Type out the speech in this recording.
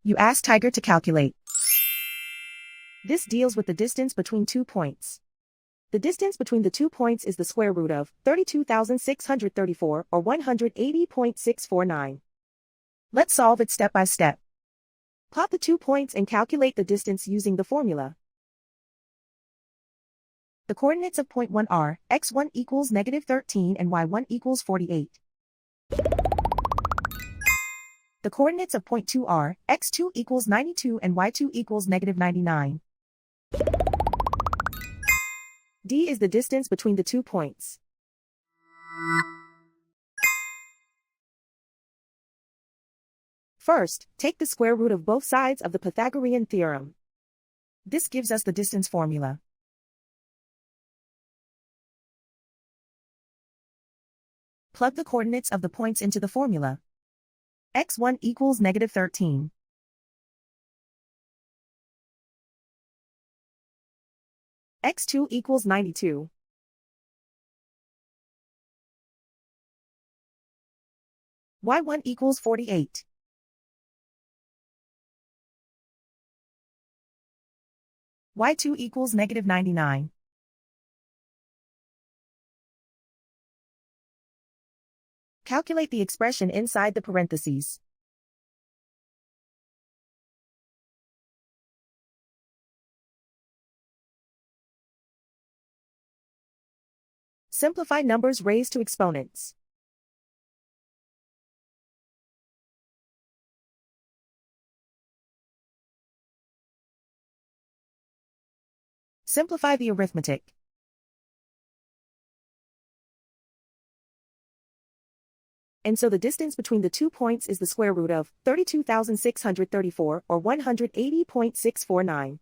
You ask Tiger to calculate. This deals with the distance between 2 points. The distance between the 2 points is the square root of 32,634 or 180.649. Let's solve it step by step. Plot the 2 points and calculate the distance using the formula. The coordinates of point 1 are x1 equals -13 and y1 equals 48. The coordinates of point 2 are x2 equals 92 and y2 equals -99. D is the distance between the 2 points. First, take the square root of both sides of the Pythagorean theorem. This gives us the distance formula. Plug the coordinates of the points into the formula. x1 equals -13. x2 equals 92. y1 equals 48. y2 equals -99. Calculate the expression inside the parentheses. Simplify numbers raised to exponents. Simplify the arithmetic. And so the distance between the 2 points is the square root of 32,634 or 180.649.